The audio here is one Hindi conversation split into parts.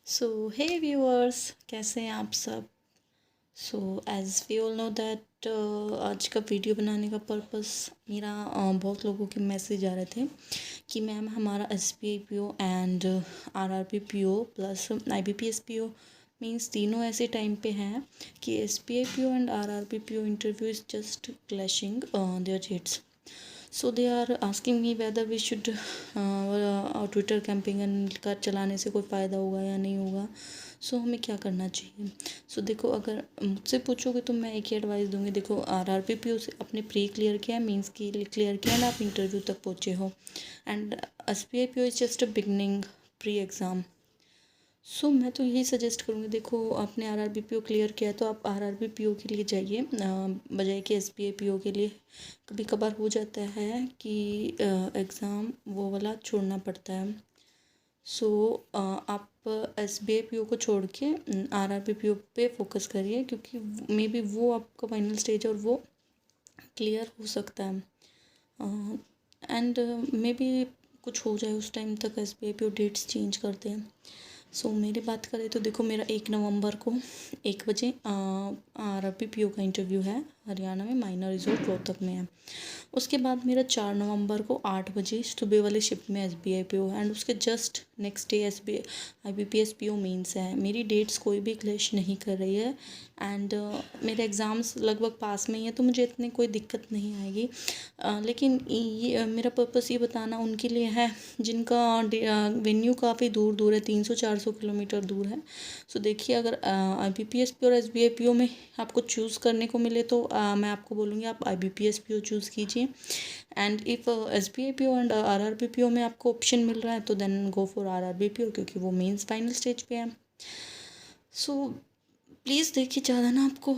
सो हे व्यूअर्स, कैसे हैं आप सब। So as we all know that आज का वीडियो बनाने का पर्पस मेरा बहुत लोगों के मैसेज आ रहे थे कि मैम हमारा SBI PO and RRB PO plus IBPS PO means तीनों ऐसे टाइम पे हैं कि SBI PO and RRB PO interview is just clashing their dates. So they are asking me whether we should Twitter campaign का चलाने से कोई फ़ायदा होगा या नहीं होगा. सो हमें क्या करना चाहिए. सो देखो, अगर मुझसे पूछोगे तो मैं एक ही एडवाइस दूंगी. देखो, RRB PO से अपने प्री क्लियर किया, मीन्स की क्लियर किया ना, आप इंटरव्यू तक पहुँचे हो. And SBI PO is just a beginning pre exam. So मैं तो यही सजेस्ट करूँगी. देखो, आपने RRB PO क्लियर किया तो आप RRB PO के लिए जाइए, बजाय कि SBI PO के लिए. कभी कभार हो जाता है कि एग्ज़ाम वो वाला छोड़ना पड़ता है. सो आप SBI PO को छोड़ के RRB PO पे फोकस करिए, क्योंकि मे बी वो आपका फाइनल स्टेज और वो क्लियर हो सकता है. एंड मे बी कुछ हो जाए उस टाइम तक SBI PO डेट्स चेंज करते हैं. सो मेरी बात करें तो देखो, मेरा 1 नवंबर को 1 बजे RRB PO का इंटरव्यू है, हरियाणा में माइनर रिजॉर्ट रोहतक में है. उसके बाद मेरा 4 नवंबर को 8 बजे सुबह वाले शिफ्ट में SBI PO है. एंड उसके just next day SBI IBPS PO mains है. मेरी डेट्स कोई भी क्लैश नहीं कर रही है. एंड मेरे एग्ज़ाम्स लगभग पास में ही है, तो मुझे इतनी कोई दिक्कत नहीं आएगी. लेकिन ये मेरा पर्पस ये बताना उनके लिए है जिनका वेन्यू काफ़ी दूर दूर है, 300-400 किलोमीटर दूर है. सो देखिए, अगर IBPS PO और SBI PO में आपको चूज़ करने को मिले तो मैं आपको बोलूँगी आप IBPS PO चूज़ कीजिए. And if SBI PO and RRB PO में आपको ऑप्शन मिल रहा है तो then go for RRB PO, क्योंकि वो मेंस फाइनल स्टेज पे है. सो प्लीज़ देखिए, ज़्यादा ना आपको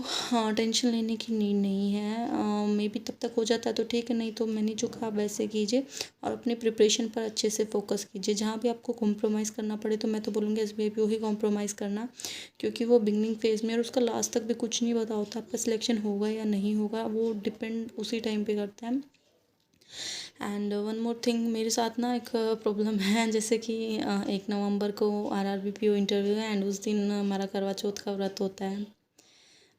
टेंशन लेने की नीड नहीं है. मे बी तब तक हो जाता है तो ठीक है, नहीं तो मैंने जो कहा वैसे कीजिए और अपनी प्रिपरेशन पर अच्छे से फोकस कीजिए. जहाँ भी आपको कॉम्प्रोमाइज़ करना पड़े तो मैं तो बोलूँगी SBI PO ही कॉम्प्रोमाइज़ करना, क्योंकि वो बिगनिंग फेज़ में और उसका लास्ट तक भी कुछ नहीं पता होता आपका सिलेक्शन होगा या नहीं होगा. वो डिपेंड उसी टाइम पे करता है. एंड वन मोर थिंग, मेरे साथ ना एक प्रॉब्लम है, जैसे कि 1 नवंबर को RRB PO इंटरव्यू है एंड उस दिन हमारा करवा चौथ का व्रत होता है.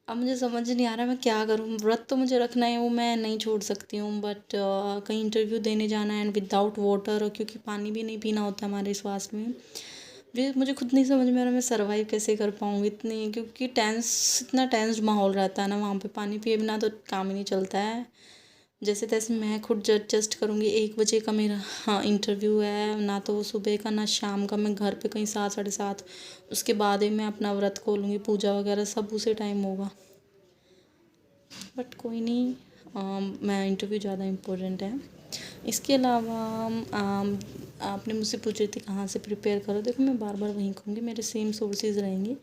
अब मुझे समझ नहीं आ रहा मैं क्या करूँ. व्रत तो मुझे रखना है, वो मैं नहीं छोड़ सकती हूँ, बट कहीं इंटरव्यू देने जाना है एंड विदाउट वाटर, क्योंकि पानी भी नहीं पीना होता हमारे स्वास्थ्य में. मुझे खुद नहीं समझ में आ रहा मैं सर्वाइव कैसे कर पाऊँगी इतनी, क्योंकि इतना टेंस्ड माहौल रहता है ना वहाँ पे. पानी पिए बिना तो काम ही नहीं चलता है. जैसे तैसे मैं खुद एडजस्ट करूँगी. 1 बजे का मेरा इंटरव्यू है, ना तो वो सुबह का ना शाम का. मैं घर पे कहीं 7, 7:30, उसके बाद ही मैं अपना व्रत खोलूँगी. पूजा वगैरह सब उसी टाइम होगा. बट कोई नहीं, मैं इंटरव्यू ज़्यादा इम्पोर्टेंट है. इसके अलावा आपने मुझसे पूछ रही थी कहाँ से प्रिपेयर करो. देखो, मैं बार बार वहीं कहूँगी, मेरे सेम सोर्सेज रहेंगे.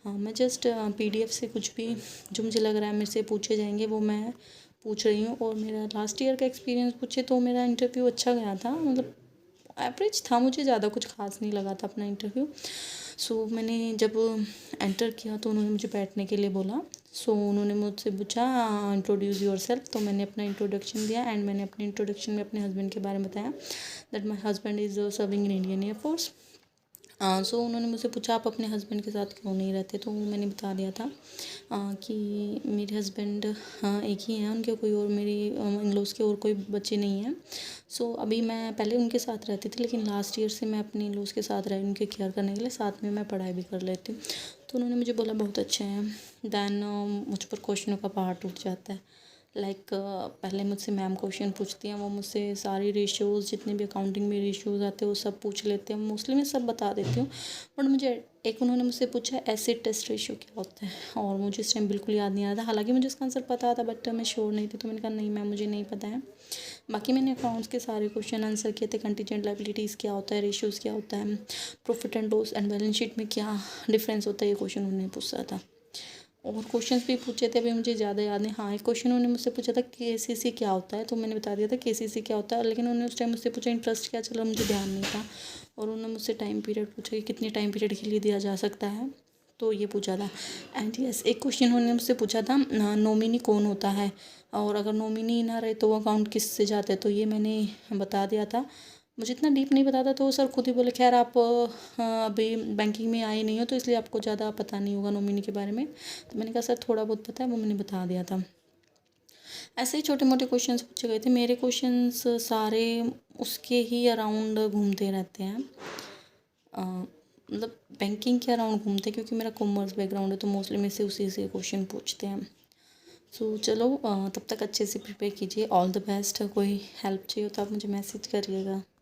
मैं जस्ट PDF से कुछ भी जो मुझे लग रहा है मेरे से पूछे जाएंगे वो मैं पूछ रही हूँ. और मेरा लास्ट ईयर का एक्सपीरियंस पूछे तो मेरा इंटरव्यू अच्छा गया था, मतलब एवरेज था. मुझे ज़्यादा कुछ खास नहीं लगा था अपना इंटरव्यू. सो मैंने जब एंटर किया तो उन्होंने मुझे बैठने के लिए बोला. सो उन्होंने मुझसे पूछा इंट्रोड्यूस योर सेल्फ. तो मैंने अपना इंट्रोडक्शन दिया एंड मैंने अपने इंट्रोडक्शन में अपने हस्बैंड के बारे में बताया that my husband is serving in Indian air force. So उन्होंने मुझसे पूछा आप अपने हस्बैंड के साथ क्यों नहीं रहते. तो मैंने बता दिया था कि मेरे हस्बैंड एक ही हैं, उनके कोई और मेरी इन लॉज के और कोई बच्चे नहीं हैं. सो अभी मैं पहले उनके साथ रहती थी, लेकिन लास्ट ईयर से मैं अपने इन लॉज के साथ रह उनके केयर करने के लिए, साथ में मैं पढ़ाई भी कर लेती हूँ. तो उन्होंने मुझे बोला बहुत अच्छे हैं. दैन मुझ पर क्वेश्चनों का पहाड़ टूट जाता है. पहले मुझसे मैम क्वेश्चन पूछती हैं, वो मुझसे सारी रेशियोज़ जितने भी अकाउंटिंग में रेशियोज़ आते हैं वो सब पूछ लेते हैं. मोस्टली मैं सब बता देती हूँ, बट मुझे एक उन्होंने मुझसे पूछा एसिड टेस्ट रेशियो क्या होता है, और मुझे इस टाइम बिल्कुल याद नहीं आ रहा था. हालांकि मुझे इसका आंसर पता था बट मैं श्योर नहीं थी, तो मैंने कहा नहीं मैम मुझे नहीं पता है. बाकी मैंने अकाउंट्स के सारे क्वेश्चन आंसर किए थे. कंटीजेंट लायबिलिटीज़ क्या होता है, रेशियोज़ क्या होता है, profit and loss and balance sheet में क्या डिफरेंस होता है, ये क्वेश्चन उन्होंने पूछा था. और क्वेश्चंस भी पूछे थे, अभी मुझे ज़्यादा याद नहीं. हाँ, एक क्वेश्चन उन्होंने मुझसे पूछा था KCC क्या होता है, तो मैंने बता दिया था KCC क्या होता है. लेकिन उन्होंने उस टाइम मुझसे पूछा इंटरेस्ट क्या चला, मुझे ध्यान नहीं था. और उन्होंने मुझसे टाइम पीरियड पूछा कि कितने टाइम पीरियड के लिए दिया जा सकता है, तो ये पूछा था. एंड यस, एक क्वेश्चन उन्होंने मुझसे पूछा था नॉमिनी कौन होता है, और अगर नॉमिनी ना रहे तो वो अकाउंट किससे जाता है, तो ये मैंने बता दिया था. मुझे इतना डीप नहीं पता था, तो सर खुद ही बोले खैर आप अभी बैंकिंग में आए नहीं हो तो इसलिए आपको ज़्यादा पता नहीं होगा नॉमिनी के बारे में। तो मैंने कहा सर थोड़ा बहुत पता है, वो मैंने बता दिया था। ऐसे ही छोटे मोटे क्वेश्चंस पूछे गए थे। मेरे क्वेश्चंस सारे उसके ही अराउंड घूमते रहते हैं, मतलब बैंकिंग के अराउंड घूमते हैं, क्योंकि मेरा कॉमर्स बैकग्राउंड है तो मोस्टली मेरे से उसी से क्वेश्चन पूछते हैं। सो चलो तब तक अच्छे से प्रिपेयर कीजिए। All the best. कोई हेल्प चाहिए हो तो आप मुझे मैसेज करिएगा।